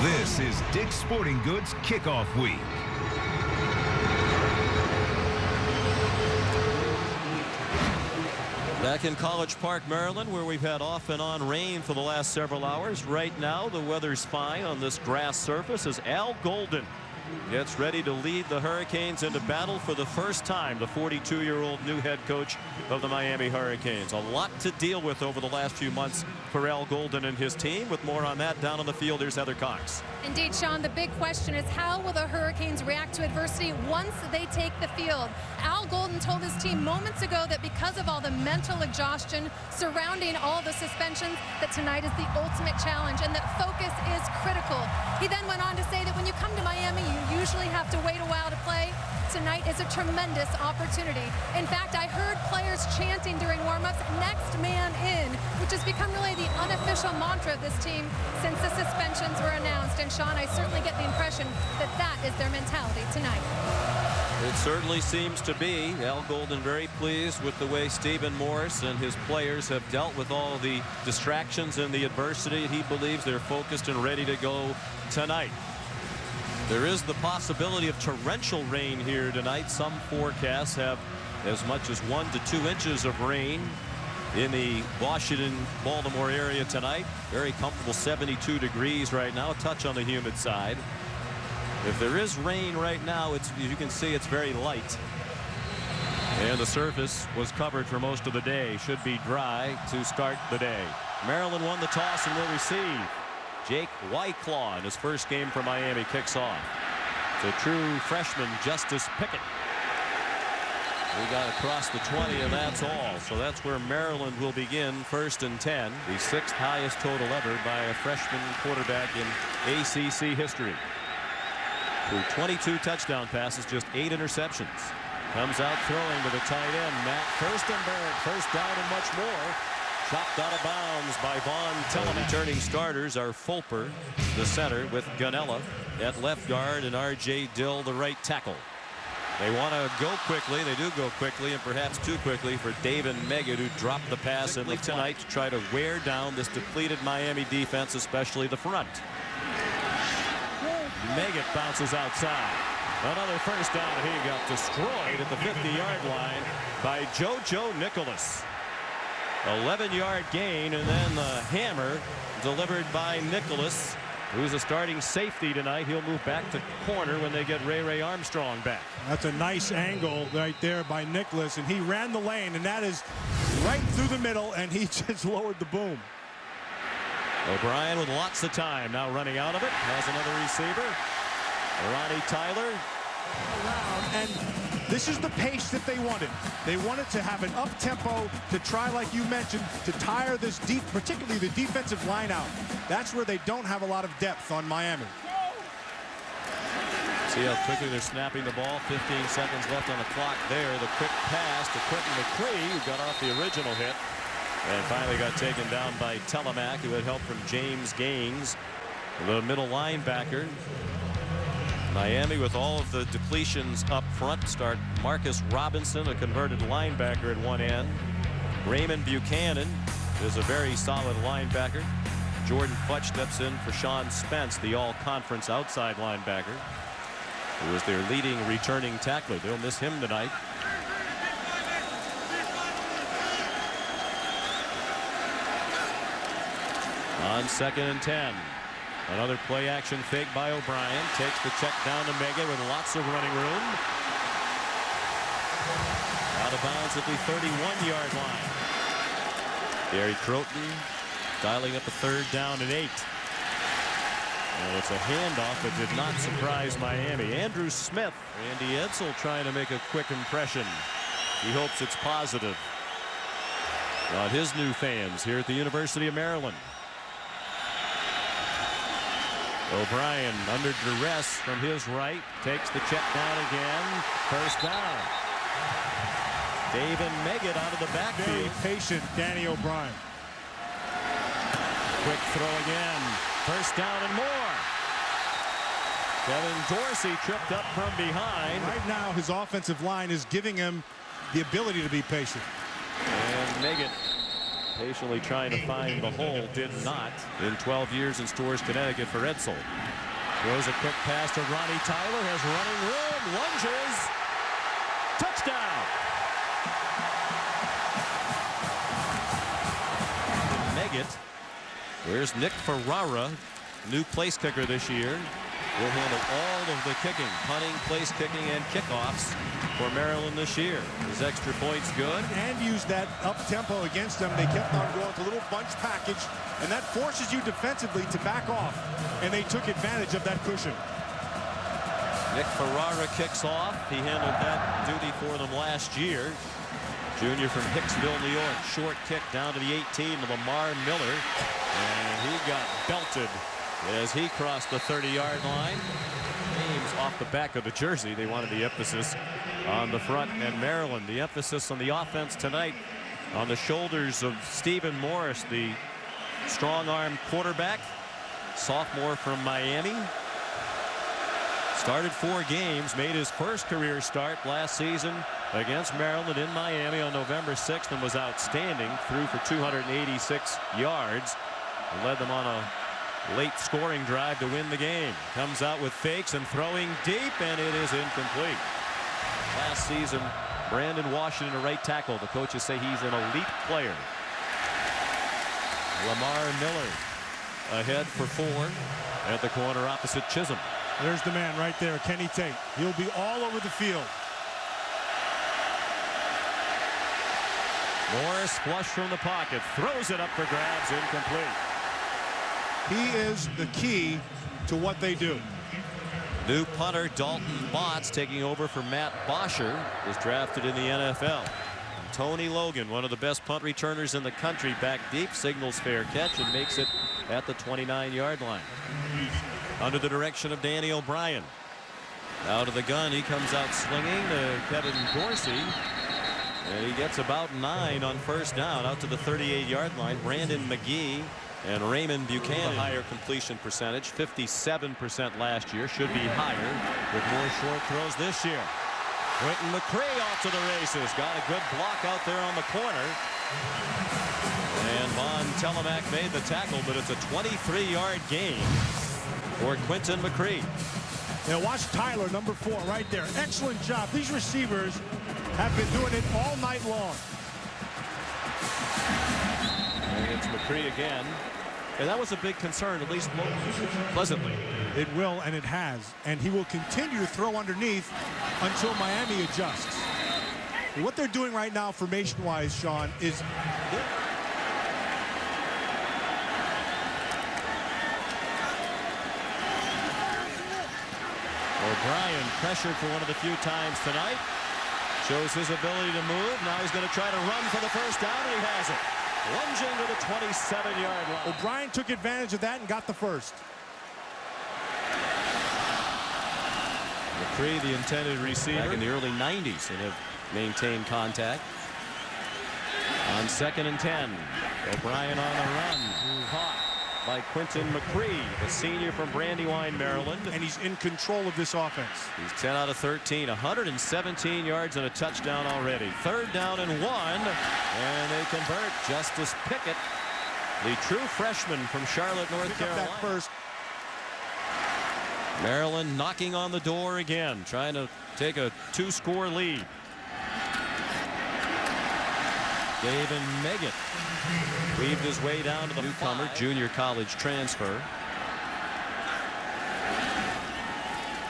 This is Dick's Sporting Goods Kickoff Week. Back in College Park, Maryland, where we've had off and on rain for the last several hours. Right now, the weather's fine on this grass surface as Al Golden gets ready to lead the Hurricanes into battle for the first time. The 42-year-old new head coach of the Miami Hurricanes. A lot to deal with over the last few months for Al Golden and his team. With more on that down on the field, here's Heather Cox. Indeed, Sean, the big question is how will the Hurricanes react to adversity once they take the field? Al Golden told his team moments ago that because of all the mental exhaustion surrounding all the suspensions, that tonight is the ultimate challenge and that focus is critical. He then went on to say that when you come to Miami, you usually have to wait a while to play. Tonight is a tremendous opportunity. In fact, I heard players chanting during warm-ups, "Next man in," which has become really the unofficial mantra of this team since the suspensions were announced. And Sean, I certainly get the impression that that is their mentality tonight. It certainly seems to be. Al Golden very pleased with the way Stephen Morris and his players have dealt with all the distractions and the adversity. He believes they're focused and ready to go tonight. There is the possibility of torrential rain here tonight. Some forecasts have as much as 1 to 2 inches of rain in the Washington-Baltimore area tonight. Very comfortable 72 degrees right now. A touch on the humid side. If there is rain right now, you can see it's very light. And the surface was covered for most of the day. Should be dry to start the day. Maryland won the toss and will receive. Jake Whiteclaw in his first game for Miami kicks off. It's a true freshman, Justice Pickett. We got across the 20, and that's all. So that's where Maryland will begin, 1st and 10. The 6th highest total ever by a freshman quarterback in ACC history. Through 22 touchdown passes, just 8 interceptions. Comes out throwing to the tight end, Matt Furstenberg. First down and much more. Chopped out of bounds by Vaughn Telemann. Returning starters are Fulper, the center, with Ganella at left guard and R.J. Dill, the right tackle. They want to go quickly. They do go quickly, and perhaps too quickly for David Meggett, who dropped the pass in tonight to try to wear down this depleted Miami defense, especially the front. Meggett bounces outside. Another first down. He got destroyed at the 50-yard line by JoJo Nicholas. 11-yard gain, and then the hammer delivered by Nicholas, who's a starting safety tonight. He'll move back to corner when they get Ray Armstrong back. That's a nice angle right there by Nicholas, and he ran the lane, and that is right through the middle, and he just lowered the boom. O'Brien with lots of time now running out of it. Has another receiver. Ronnie Tyler. And this is the pace that they wanted. They wanted to have an up-tempo to try, like you mentioned, to tire this deep, particularly the defensive line out. That's where they don't have a lot of depth on Miami. See how quickly they're snapping the ball. 15 seconds left on the clock there. The quick pass to Quentin McCree, who got off the original hit and finally got taken down by Telemac, who had help from James Gaines, the middle linebacker. Miami, with all of the depletions up front, start Marcus Robinson, a converted linebacker at one end. Raymond Buchanan is a very solid linebacker. Jordan Futch steps in for Sean Spence, the all-conference outside linebacker, who is their leading returning tackler. They'll miss him tonight. On 2nd and 10. Another play action fake by O'Brien. Takes the check down to Meggett with lots of running room. Out of bounds at the 31-yard line. Gary Croton dialing up a 3rd down and 8. And it's a handoff that did not surprise Miami. Andrew Smith, Randy Edsall trying to make a quick impression. He hopes it's positive on his new fans here at the University of Maryland. O'Brien under duress from his right, takes the check down again. First down. David Meggett out of the backfield. Very patient, Danny O'Brien. Quick throw again. First down and more. Kevin Dorsey tripped up from behind. Right now, his offensive line is giving him the ability to be patient. And Meggett patiently trying to find the hole, did not. In 12 years in Storrs, Connecticut for Edsall. Throws a quick pass to Ronnie Tyler. Has running room. Lunges. Touchdown. Meggett. Where's Nick Ferrara, new place kicker this year. Will handle all of the kicking, punting, place kicking, and kickoffs for Maryland this year. His extra points good. And used that up-tempo against them. They kept on going to a little bunch package, and that forces you defensively to back off, and they took advantage of that cushion. Nick Ferrara kicks off. He handled that duty for them last year. Junior from Hicksville, New York. Short kick down to the 18 to Lamar Miller, and he got belted as he crossed the 30-yard line. Names off the back of the jersey. They wanted the emphasis on the front. And Maryland, the emphasis on the offense tonight on the shoulders of Stephen Morris, the strong-arm quarterback, sophomore from Miami. Started 4 games, made his first career start last season against Maryland in Miami on November 6th and was outstanding. Threw for 286 yards and led them on a late scoring drive to win the game. Comes out with fakes and throwing deep, and it is incomplete. Last season, Brandon Washington, a right tackle. The coaches say he's an elite player. Lamar Miller ahead for 4 at the corner opposite Chisholm. There's the man right there, Kenny Tate. He'll be all over the field. Morris flush from the pocket, throws it up for grabs, incomplete. He is the key to what they do. New punter Dalton Botts taking over for Matt Bosher, was drafted in the NFL. And Tony Logan, one of the best punt returners in the country, back deep, signals fair catch and makes it at the 29-yard line. Under the direction of Danny O'Brien. Out of the gun, he comes out slinging to Kevin Dorsey. And he gets about 9 on first down out to the 38-yard line. Brandon McGee and Raymond Buchanan. The higher completion percentage, 57% last year, should be higher with more short throws this year. Quentin McCray off to the races, got a good block out there on the corner. And Von Telemack made the tackle, but it's a 23-yard gain for Quentin McCray. Now watch Tyler, number 4, right there. Excellent job. These receivers have been doing it all night long. And it's McCray again. And that was a big concern, at least pleasantly. It will, and it has. And he will continue to throw underneath until Miami adjusts. What they're doing right now, formation-wise, Sean, is... O'Brien pressured for one of the few times tonight. Shows his ability to move. Now he's going to try to run for the first down, and he has it. Lunging to the 27-yard line. O'Brien took advantage of that and got the first. McCray, the intended receiver, back in the early 90s, and have maintained contact. On 2nd and 10, O'Brien on the run. Caught by Quentin McCray, the senior from Brandywine, Maryland. And he's in control of this offense. He's 10 out of 13, 117 yards and a touchdown already. 3rd down and 1, and they convert. Justice Pickett, the true freshman from Charlotte, North Carolina. That first. Maryland knocking on the door again, trying to take a 2-score lead. David Meggett weaved his way down to the newcomer, junior college transfer.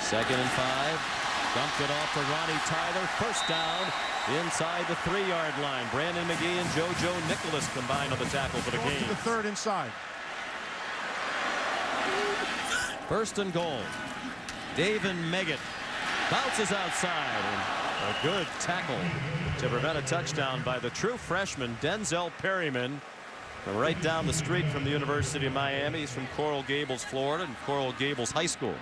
2nd and 5. Dumped it off to Ronnie Tyler. First down inside the 3-yard line. Brandon McGee and JoJo Nicholas combined on the tackle for the game. The 3rd inside. 1st and goal. David Meggett bounces outside, and a good tackle to prevent a touchdown by the true freshman Denzel Perryman from right down the street from the University of Miami. He's from Coral Gables, Florida, and Coral Gables High School.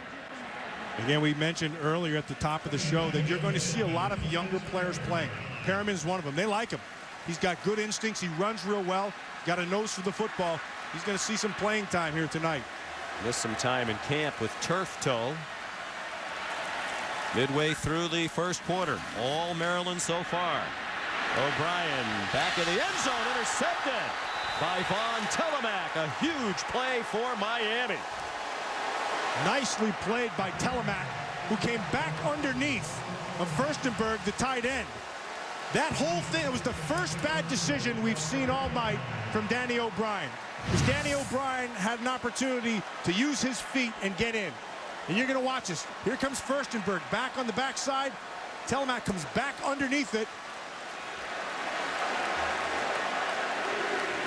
Again, we mentioned earlier at the top of the show that you're going to see a lot of younger players playing. Perryman's one of them. They like him. He's got good instincts. He runs real well. Got a nose for the football. He's going to see some playing time here tonight. Missed some time in camp with turf toe. Midway through the first quarter, all Maryland so far. O'Brien back in the end zone, intercepted by Von Telemack. A huge play for Miami. Nicely played by Telemac, who came back underneath of Furstenberg, the tight end. That whole thing, it was the first bad decision we've seen all night from Danny O'Brien. Because Danny O'Brien had an opportunity to use his feet and get in. And you're going to watch this. Here comes Furstenberg back on the backside. Telemac comes back underneath it.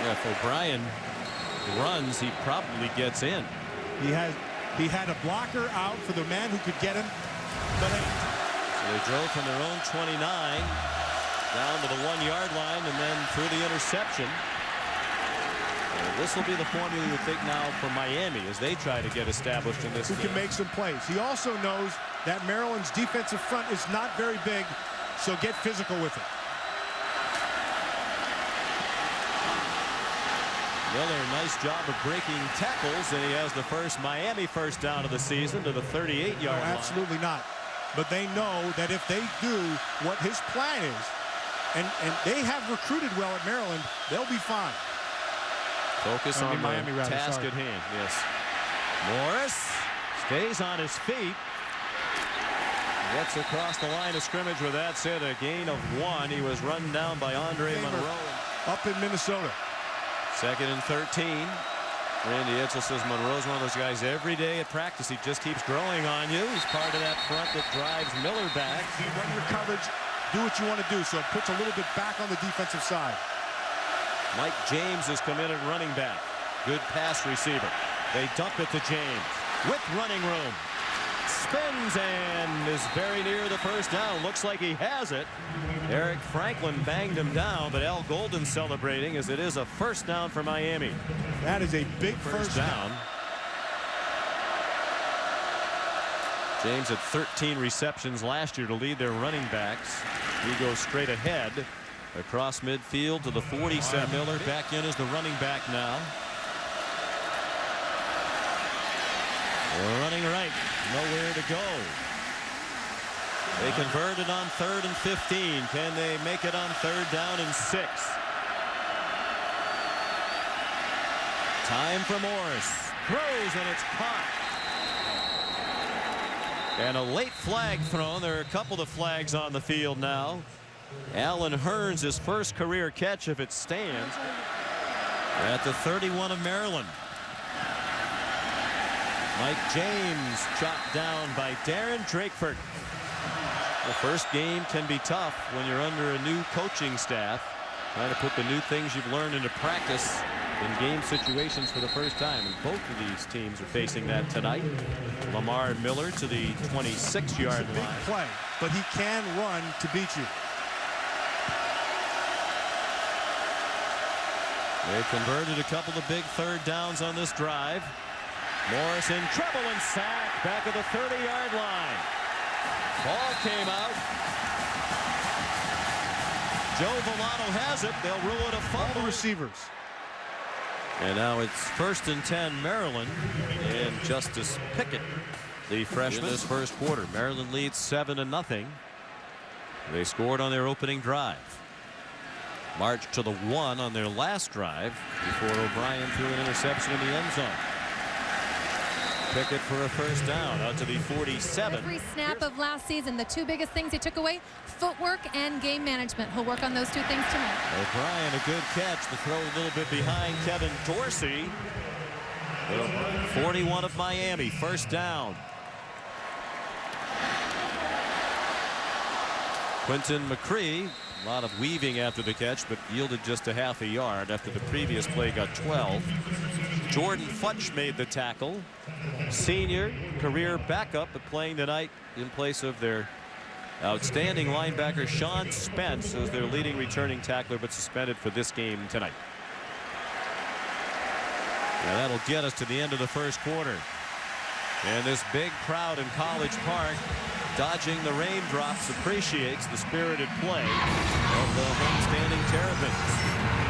Yeah, if O'Brien runs, he probably gets in. He had a blocker out for the man who could get him. But so they drove from their own 29 down to the 1-yard line and then through the interception. This will be the formula you would think now for Miami as they try to get established in this game. Who can make some plays. He also knows that Maryland's defensive front is not very big, so get physical with it. Miller, nice job of breaking tackles, and he has the first Miami first down of the season to the 38-yard line. Absolutely not. But they know that if they do what his plan is, and they have recruited well at Maryland, they'll be fine. Focus on Miami task at hand. Yes. Morris stays on his feet. Gets across the line of scrimmage with that said a gain of 1. He was run down by Andre Monroe. Up in Minnesota. 2nd and 13. Randy Edsel says Monroe's one of those guys every day at practice. He just keeps growing on you. He's part of that front that drives Miller back. You run your coverage, do what you want to do. So it puts a little bit back on the defensive side. Mike James has come in at running back. Good pass receiver. They dump it to James with running room. Spins and is very near the first down. Looks like he has it. Eric Franklin banged him down, but Al Golden celebrating as it is a first down for Miami. That is a big first down. James had 13 receptions last year to lead their running backs. He goes straight ahead across midfield to the 47. Miller back in as the running back now. Running right, nowhere to go. They converted on 3rd and 15. Can they make it on 3rd down and 6? Time for Morris. Throws and it's caught. And a late flag thrown. There are a couple of flags on the field now. Alan Hearns, his first career catch if it stands. At the 31 of Maryland. Mike James chopped down by Darren Drakeford. The first game can be tough when you're under a new coaching staff. Trying to put the new things you've learned into practice in game situations for the first time. And both of these teams are facing that tonight. Lamar Miller to the 26-yard line. Big play, but he can run to beat you. They converted a couple of big 3rd downs on this drive. Morris in trouble and sacked back at the 30-yard line. Ball came out. Joe Villano has it. They'll rule it a fumble. All the receivers. And now it's 1st and 10 Maryland. And Justice Pickett, the freshman, in this first quarter. Maryland leads 7-0. They scored on their opening drive. Marched to the 1 on their last drive before O'Brien threw an interception in the end zone. Pickett for a first down out to the 47. Every snap of last season, the two biggest things he took away, footwork and game management. He'll work on those two things tonight. O'Brien, a good catch. The throw a little bit behind Kevin Dorsey. 41 of Miami, first down. Quentin McCree, a lot of weaving after the catch, but yielded just a half a yard after the previous play got 12. Jordan Futch made the tackle. Senior, career backup, but playing tonight in place of their outstanding linebacker Sean Spence as their leading returning tackler, but suspended for this game tonight. Now that'll get us to the end of the first quarter. And this big crowd in College Park, dodging the raindrops, appreciates the spirited play of the homestanding Terrapins.